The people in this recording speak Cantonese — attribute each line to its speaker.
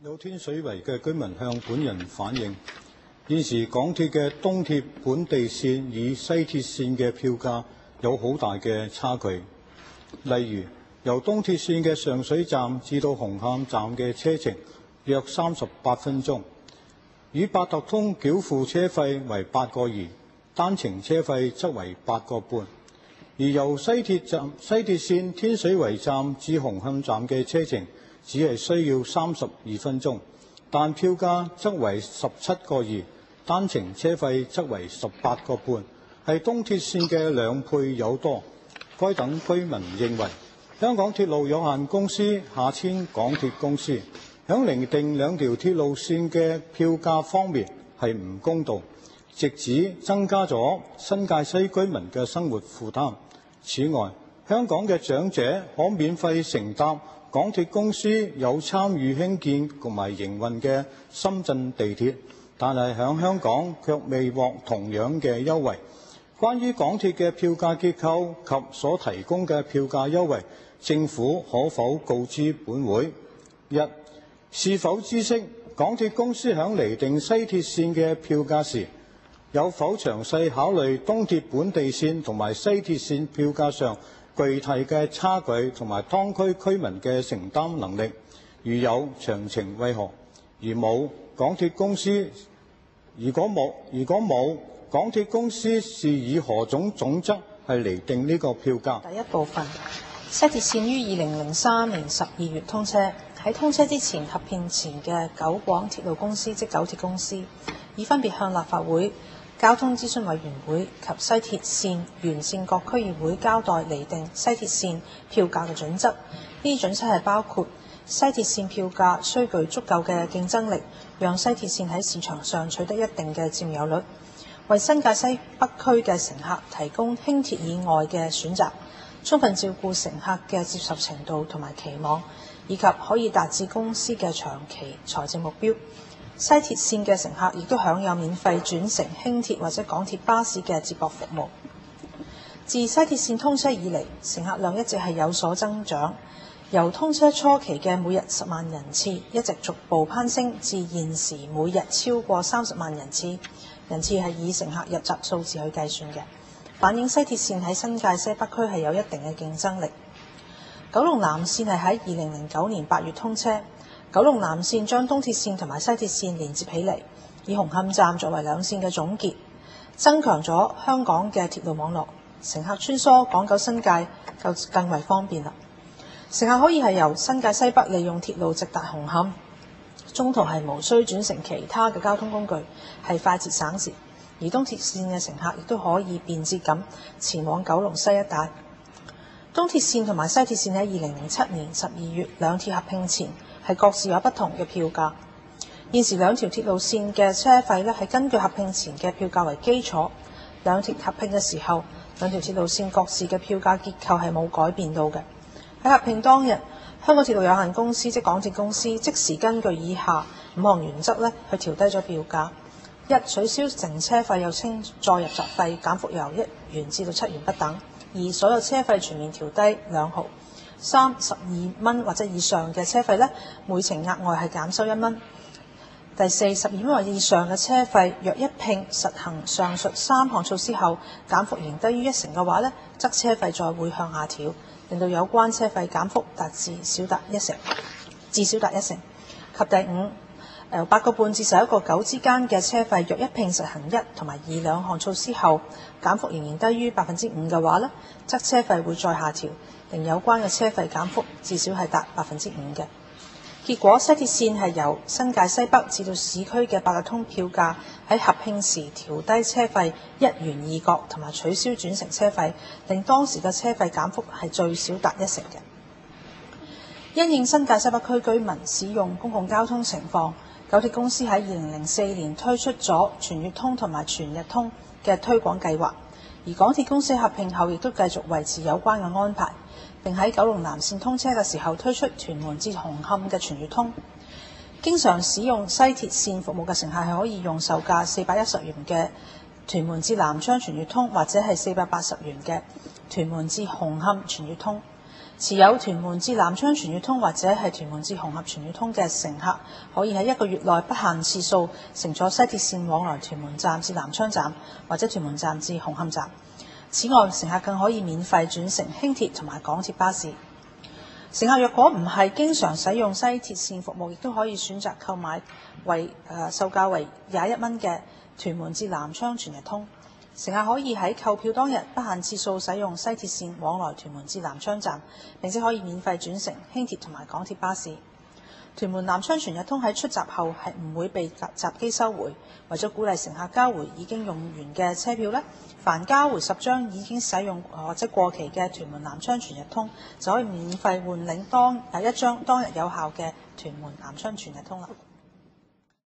Speaker 1: 有天水圍嘅居民向本人反映，現時港鐵嘅東鐵本地線與西鐵線嘅票價有好大嘅差距。例如，由東鐵線嘅上水站至到紅磡站嘅車程約38分鐘，與八達通繳付車費為8個2，單程車費則為8個半。而由西鐵線天水圍站至紅磡站嘅車程只係需要32分鐘，但票價則為17個2，單程車費則為18個半，係東鐵線嘅2倍有多。該等居民認為，香港鐵路有限公司港鐵公司響釐定兩條鐵路線嘅票價方面係唔公道，直指增加咗新界西居民嘅生活負擔。此外，香港嘅長者可免費乘搭港鐵公司有參與興建同埋營運嘅深圳地鐵，但係喺香港卻未獲同樣嘅優惠。關於港鐵嘅票價結構及所提供嘅票價優惠，政府可否告知本會：一、是否知悉港鐵公司喺釐定西鐵線嘅票價時，有否詳細考慮東鐵本地線同埋西鐵線票價上具體嘅差距同埋當區居民嘅承擔能力？如有，詳情為何？如果冇，港鐵公司是以何種準則係釐定呢個票價？
Speaker 2: 第一部分，西鐵線於2003年12月通車，喺通車之前合併前嘅九廣鐵路公司即九鐵公司，已分別向立法會交通諮詢委員會及西鐵線沿線各區議會交代釐定西鐵線票價嘅準則。呢啲準則係包括西鐵線票價需具足夠嘅競爭力，讓西鐵線喺市場上取得一定嘅佔有率，為新界西北區嘅乘客提供輕鐵以外嘅選擇，充分照顧乘客嘅接受程度同埋期望，以及可以達至公司嘅長期財政目標。西鐵線嘅乘客亦都享有免費轉乘輕鐵或者港鐵巴士嘅接駁服務。自西鐵線通車以嚟，乘客量一直係有所增長，由通車初期嘅每日10萬人次，一直逐步攀升至現時每日超過30萬人次。人次係以乘客入閘數字去計算嘅，反映西鐵線喺新界西北區係有一定嘅競爭力。九龍南線係喺2009年8月通車。九龍南線將東鐵線同埋西鐵線連接起嚟，以紅磡站作為兩線嘅總結，增強咗香港嘅鐵路網絡，乘客穿梭港九新界就更為方便啦。乘客可以係由新界西北利用鐵路直達紅磡，中途係無需轉乘其他嘅交通工具，係快捷省時。而東鐵線嘅乘客亦都可以便捷咁前往九龍西一帶。東鐵線同埋西鐵線喺2007年12月兩鐵合併前，係各自有不同嘅票價。現時兩條鐵路線嘅車費係根據合併前嘅票價為基礎。兩鐵合併嘅時候，兩條鐵路線各自嘅票價結構係冇改變到嘅。喺合併當日，香港鐵路有限公司即港鐵公司即時根據以下5項原則去調低咗票價：一、取消乘車費又稱再入閘費，減幅由1元至到7元不等；二、所有車費全面調低2毫；三、12蚊或者以上嘅車費每程額外係減收1蚊；第四、12蚊或以上嘅車費，若一併實行上述3項措施後，減幅仍低於1成嘅話則車費再會向下調，令到有關車費減幅達至少達1成。及第五，由8個半至11個9之間嘅車費，若一併實行1同埋2兩項措施後，減幅仍然低於5%嘅話則車費會再下調，令有關嘅車費減幅至少係達5%嘅。結果，西鐵線係由新界西北至到市區嘅八達通票價喺合併時調低車費1元2角，同埋取消轉乘車費，令當時嘅車費減幅係最少達1成嘅。因應新界西北區居民使用公共交通情況，九鐵公司喺2004年推出咗全月通同埋全日通嘅推廣計劃，而港鐵公司合併後亦都繼續維持有關嘅安排，並喺九龍南線通車嘅時候推出屯門至紅磡嘅全月通。經常使用西鐵線服務嘅乘客係可以用售價410元嘅屯門至南昌全月通，或者係480元嘅屯門至紅磡全月通。持有屯門至南昌全月通或者係屯門至紅磡全月通嘅乘客，可以喺1個月內不限次數乘坐西鐵線往來屯門站至南昌站，或者屯門站至紅磡站。此外，乘客更可以免費轉乘輕鐵同埋港鐵巴士。乘客若果唔係經常使用西鐵線服務，亦都可以選擇購買售價為21蚊嘅屯門至南昌全日通。乘客可以喺購票當日不限次數使用西鐵線往來屯門至南昌站，並且可以免費轉乘輕鐵同埋港鐵巴士。屯門南昌全日通喺出閘後係唔會被閘機收回。為咗鼓勵乘客交回已經用完嘅車票呢，凡交回10張已經使用或者過期嘅屯門南昌全日通，就可以免費換領一張當日有效嘅屯門南昌全日通啦。